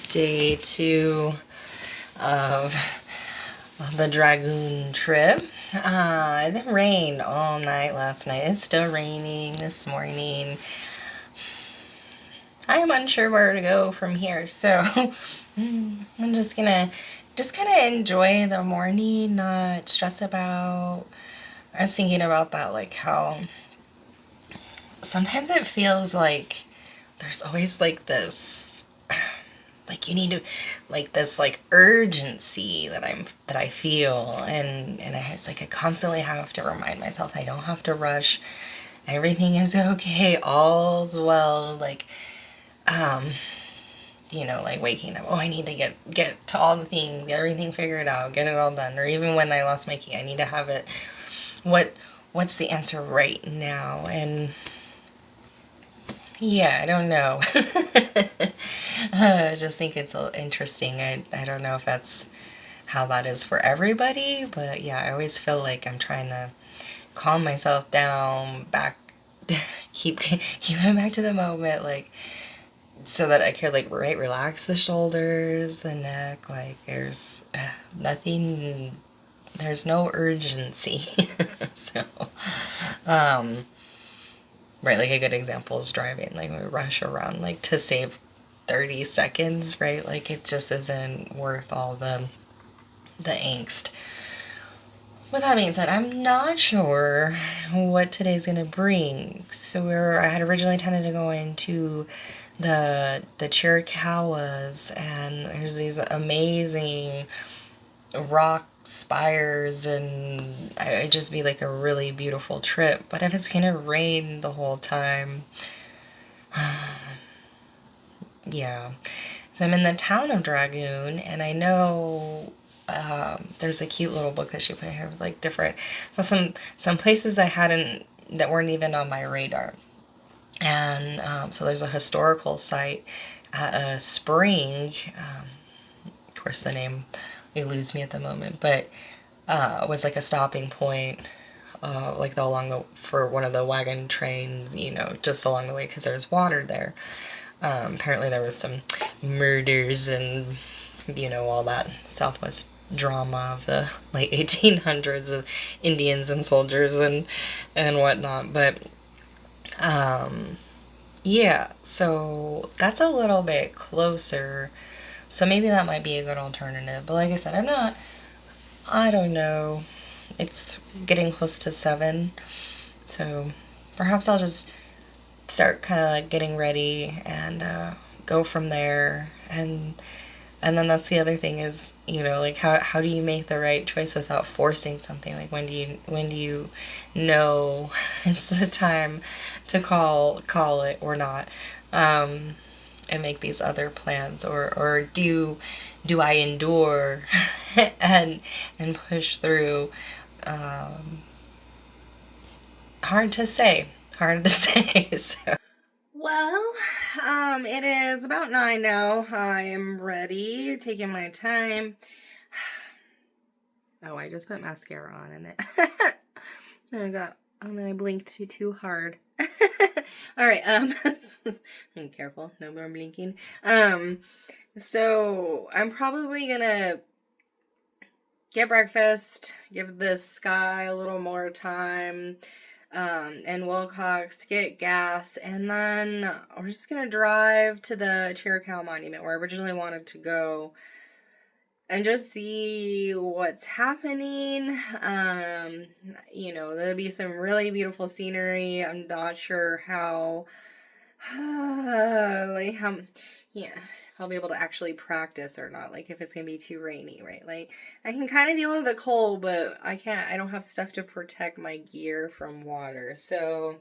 day 2 of the Dragoon trip. It rained all night last night. It's still raining this morning. I am unsure where to go from here, so I'm just gonna kind of enjoy the morning, not stress about. I was thinking about that, like how sometimes it feels like there's always like this, like you need to, like this like urgency that I feel, and it's like I constantly have to remind myself I don't have to rush. Everything is okay. All's well. Like, like waking up. Oh, I need to get to all the things, everything figured out, get it all done. Or even when I lost my key, I need to have it. What's the answer right now? And yeah, I don't know. I just think it's interesting. I don't know if that's how that is for everybody, but yeah, I always feel like I'm trying to calm myself down, keep going back to the moment, like, so that I could like relax the shoulders, the neck, like there's nothing, there's no urgency. So, right, like a good example is driving. Like we rush around like to save 30 seconds, right? Like it just isn't worth all the angst. With that being said, I'm not sure what today's gonna bring. So I had originally intended to go into the Chiricahuas, and there's these amazing rock spires, and it'd just be like a really beautiful trip. But if it's gonna rain the whole time, yeah. So I'm in the town of Dragoon, and I know there's a cute little book that she put in here with like different, so some places that weren't even on my radar. And so there's a historical site at a spring. Of course, the name eludes me at the moment, but it was like a stopping point, like for one of the wagon trains, just along the way, because there's water there. Apparently there was some murders and all that Southwest drama of the late 1800s of Indians and soldiers and whatnot, but yeah, so that's a little bit closer, so maybe that might be a good alternative. But like I said, I don't know, it's getting close to 7, so perhaps I'll just start kind of like getting ready and go from there. And then that's the other thing is, like how do you make the right choice without forcing something? Like when do you know it's the time to call it or not, and make these other plans, or do I endure and push through? Hard to say. So. Well, it is about 9 now. I am ready, taking my time. Oh, I just put mascara on in it. I blinked too hard. All right, be careful, no more blinking. So I'm probably gonna get breakfast, give this sky a little more time, and Wilcox, get gas, and then we're just gonna drive to the Chiricahua Monument where I originally wanted to go and just see what's happening. There'll be some really beautiful scenery. I'm not sure how if I'll be able to actually practice or not, like if it's gonna be too rainy, right? Like I can kind of deal with the cold, but I don't have stuff to protect my gear from water, so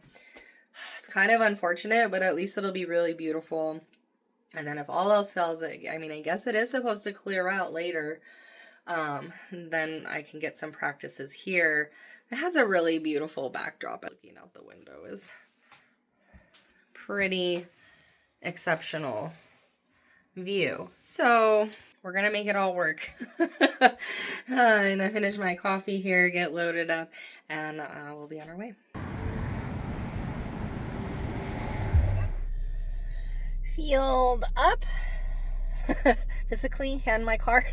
it's kind of unfortunate, but at least it'll be really beautiful. And then if all else fails, I guess it is supposed to clear out later, then I can get some practices here. It has a really beautiful backdrop. Looking out the window is pretty exceptional view. So we're gonna make it all work. And I finish my coffee here, get loaded up, and we'll be on our way. Fueled up, physically and my car.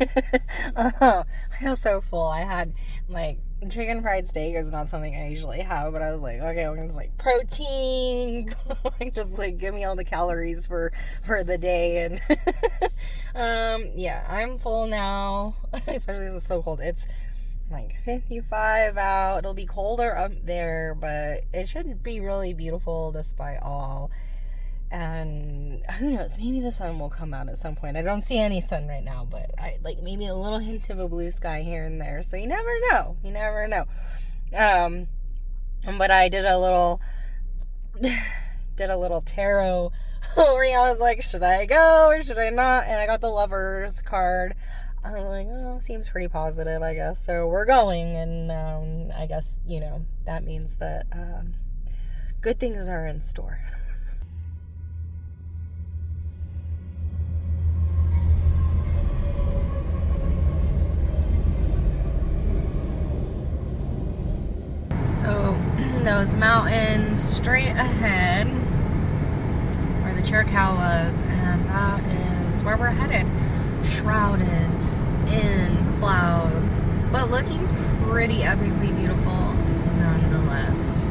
I was so full. I had like chicken fried steak is not something I usually have, but I was like, okay, I'm gonna just like protein, like just like give me all the calories for the day. And yeah, I'm full now. Especially because it's so cold. It's like 55 out. It'll be colder up there, but it should be really beautiful despite all. And who knows, maybe the sun will come out at some point. I don't see any sun right now, but I like maybe a little hint of a blue sky here and there. So you never know. But I did a little tarot where I was like, should I go or should I not? And I got the Lover's card. I was like, oh, seems pretty positive, I guess. So we're going, and I guess, that means that good things are in store. So those mountains straight ahead are the Chiricahuas, and that is where we're headed. Shrouded in clouds, but looking pretty epically beautiful nonetheless.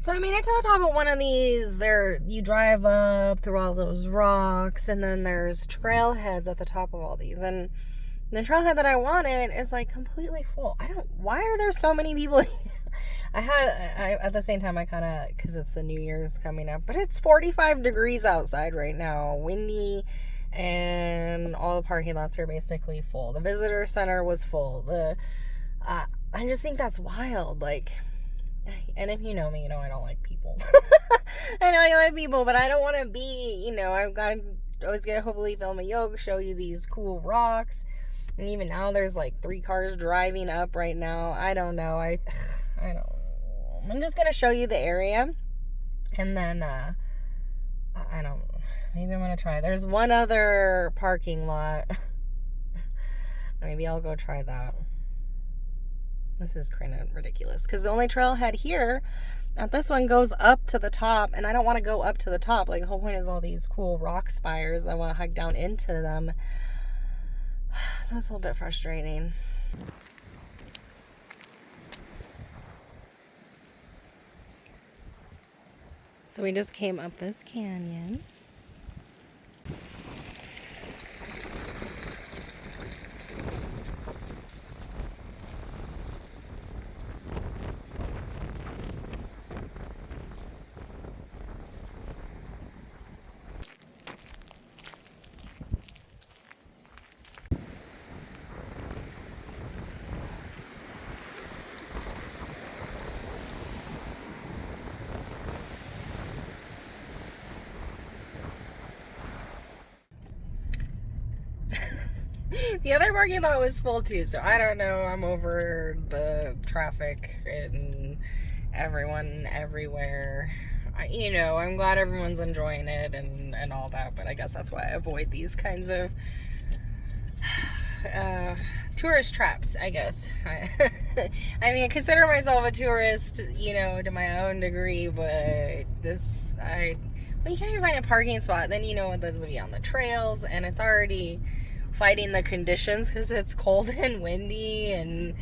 So I made it to the top of one of these. You drive up through all those rocks, and then there's trailheads at the top of all these. And the trailhead that I wanted is like completely full. Why are there so many people? I at the same time, I kind of, because it's the New Year's coming up, but it's 45 degrees outside right now, windy, and all the parking lots are basically full. The visitor center was full. I just think that's wild. Like, and if you know me, I don't like people. I know I like people, but I don't want to be, I've got to always get to hopefully film a yoke, show you these cool rocks. And even now there's like 3 cars driving up right now. I don't know. I don't know. I'm just going to show you the area. And then, I don't know. Maybe I'm going to try. There's one other parking lot. Maybe I'll go try that. This is kind of ridiculous because the only trailhead here at this one goes up to the top, and I don't want to go up to the top. Like, the whole point is all these cool rock spires. I want to hike down into them. So it's a little bit frustrating. So we just came up this canyon. The other parking lot was full too, so I don't know. I'm over the traffic and everyone everywhere. I'm glad everyone's enjoying it and all that, but I guess that's why I avoid these kinds of tourist traps, I guess. I mean, I consider myself a tourist, to my own degree, but when you can't even find a parking spot, then what those will be on the trails, and it's already fighting the conditions because it's cold and windy and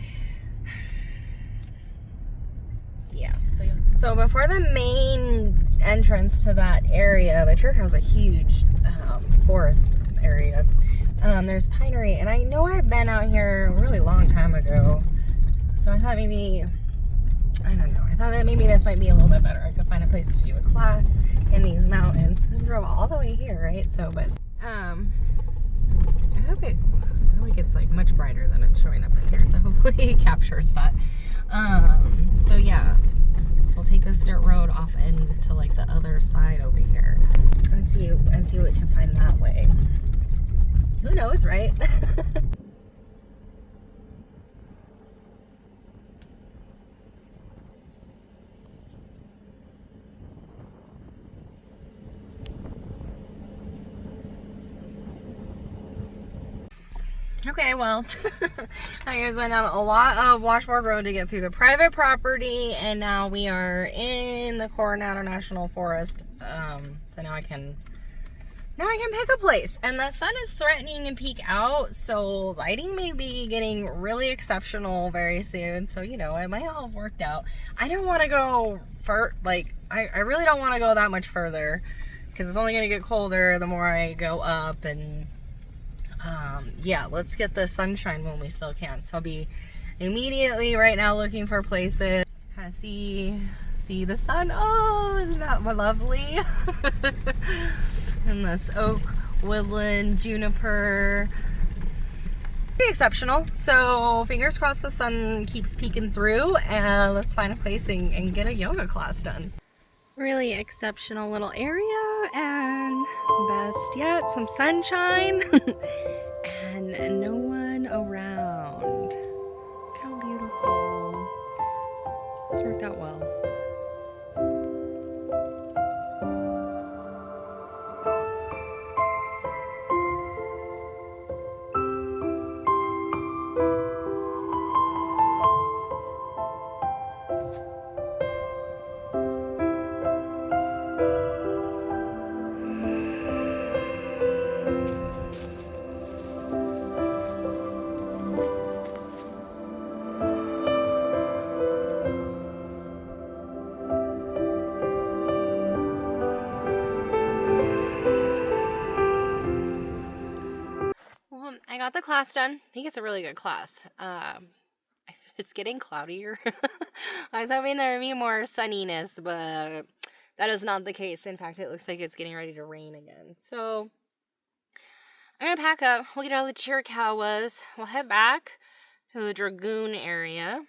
yeah. So before the main entrance to that area, the Chiricahua is a huge forest area. There's Pinery, and I know I've been out here a really long time ago, so I thought maybe, I don't know, I thought that maybe this might be a little bit better. I could find a place to do a class in these mountains. We drove all the way here, right? So, but I hope I feel like it's like much brighter than it's showing up in here, so hopefully it captures that. So yeah, so we'll take this dirt road off into like the other side over here and see what we can find that way. Who knows, right? Okay, well, I guys went down a lot of washboard road to get through the private property, and now we are in the Coronado National Forest. So now I can pick a place, and the sun is threatening to peak out, so lighting may be getting really exceptional very soon. So you know, it might all have worked out. I don't want to go I really don't want to go that much further because it's only going to get colder the more I go up, and yeah, let's get the sunshine when we still can. So I'll be immediately right now looking for places, kind of see the sun. Oh, isn't that lovely? And this oak, woodland, juniper, pretty exceptional. So fingers crossed the sun keeps peeking through, and let's find a place and get a yoga class done. Really exceptional little area, and best yet, some sunshine and no one around. Look how beautiful. This worked out well. I got the class done. I think it's a really good class. It's getting cloudier. I was hoping there would be more sunniness, but that is not the case. In fact, it looks like it's getting ready to rain again. So I'm going to pack up. We'll get all the Chiricahuas. We'll head back to the Dragoon area.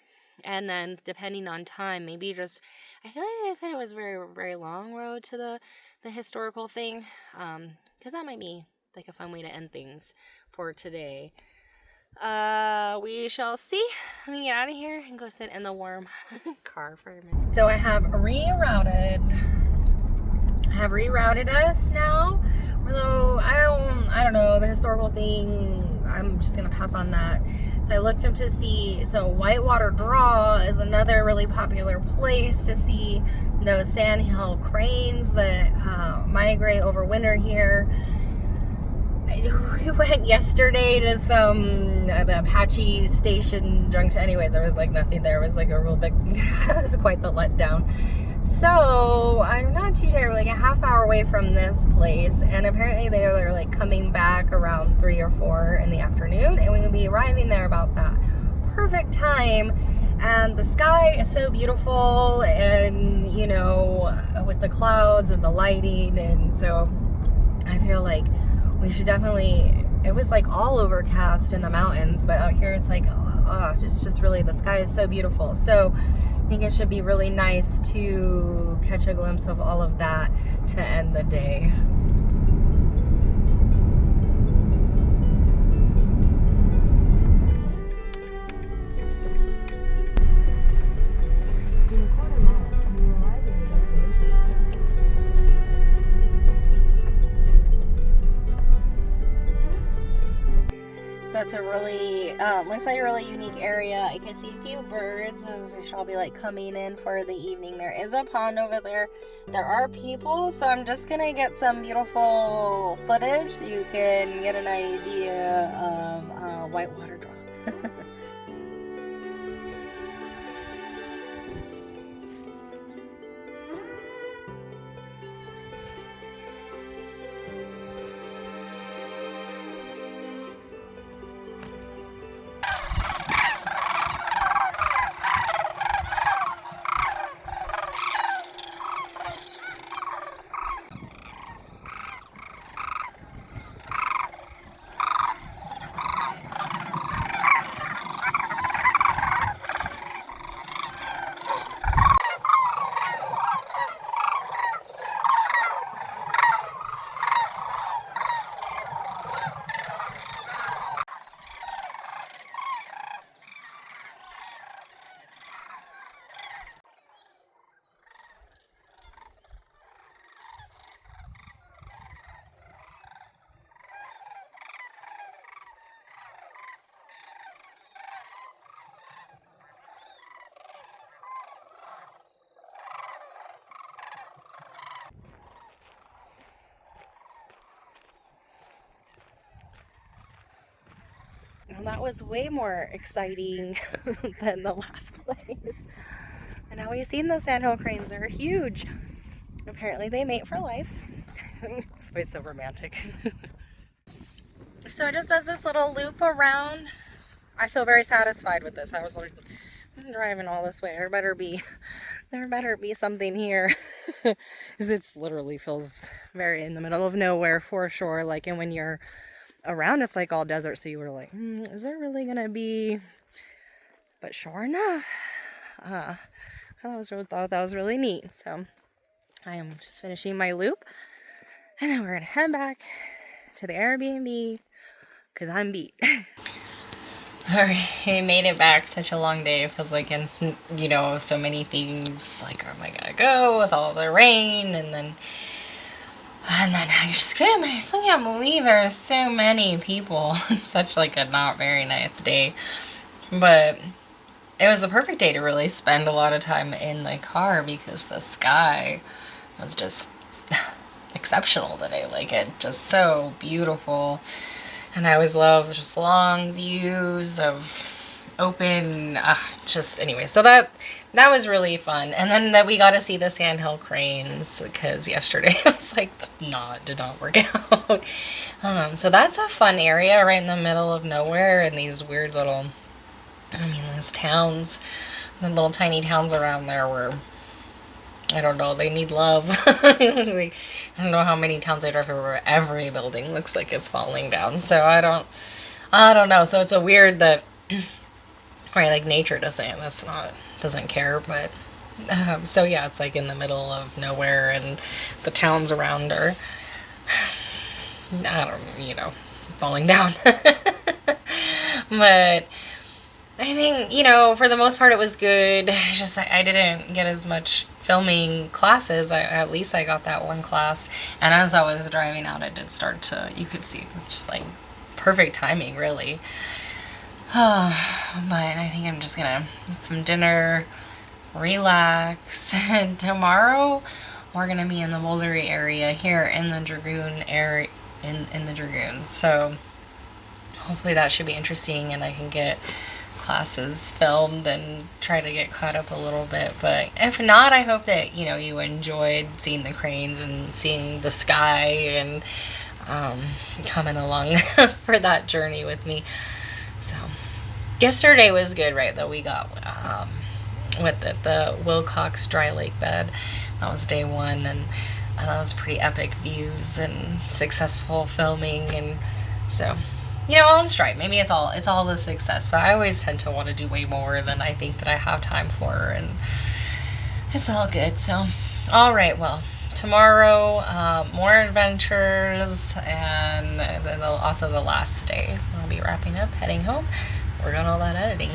And then, depending on time, maybe just, I feel like they said it was a very, very long road to the historical thing. Because that might be like a fun way to end things for today. We shall see. Let me get out of here and go sit in the warm car for a minute. So I have rerouted us now. Although I don't know, the historical thing, I'm just gonna pass on that. So I looked up to see, so Whitewater Draw is another really popular place to see those Sandhill cranes that migrate over winter here. We went yesterday to the Apache Station junction. Anyways, there was like nothing there. It was like a real big, it was quite the letdown. So I'm not too tired. We're like a half hour away from this place, and apparently they're like coming back around 3 or 4 in the afternoon, and we will be arriving there about that perfect time. And the sky is so beautiful, and you know, with the clouds and the lighting, and so I feel like we should definitely, it was like all overcast in the mountains, but out here it's like, just really, the sky is so beautiful. So I think it should be really nice to catch a glimpse of all of that to end the day. So it's a really, looks like a really unique area. I can see a few birds as we shall be like coming in for the evening. There is a pond over there. There are people, so I'm just gonna get some beautiful footage so you can get an idea of Whitewater Draw. Well, that was way more exciting than the last place. And now we've seen the Sandhill Cranes. They're huge. Apparently they mate for life. It's way so romantic. So it just does this little loop around. I feel very satisfied with this. I was like, I'm driving all this way. There better be something here. Because it literally feels very in the middle of nowhere for sure. Like, and when you're around, it's like all desert. So you were like, is there really gonna be? But sure enough, I thought that was really neat. So I am just finishing my loop, and then we're gonna head back to the Airbnb because I'm beat. Alright, we made it back. Such a long day. It feels like, in so many things. Like, where am I gonna go with all the rain? And then I just still can't believe there are so many people. Such like a not very nice day. But it was a perfect day to really spend a lot of time in the car because the sky was just exceptional today. Like, it just so beautiful. And I always love just long views of open, anyway. So that was really fun. And then that we got to see the Sandhill Cranes because yesterday I was like, did not work out. So that's a fun area right in the middle of nowhere, and these weird little, those towns, the little tiny towns around there were, I don't know, they need love. I don't know how many towns I drive through where every building looks like it's falling down. So I don't know. So it's a weird that, right, like nature doesn't care, but, so yeah, it's like in the middle of nowhere and the towns around are, falling down. But I think, for the most part it was good. I didn't get as much filming classes. At least I got that one class. And as I was driving out, it did start to, you could see just like perfect timing, really. But I think I'm just gonna get some dinner, relax. And tomorrow we're gonna be in the Bouldery area here in the Dragoon area, in the Dragoon. So hopefully that should be interesting and I can get classes filmed and try to get caught up a little bit. But if not, I hope that you enjoyed seeing the cranes and seeing the sky and coming along for that journey with me. So yesterday was good, right? That we got with the Wilcox Dry Lake bed. That was day one, and that was pretty epic views and successful filming. And so all in stride. Maybe it's all the success, but I always tend to want to do way more than I think that I have time for, and it's all good. So, all right, well, tomorrow, more adventures, and also the last day. I'll be wrapping up, heading home, work on all that editing.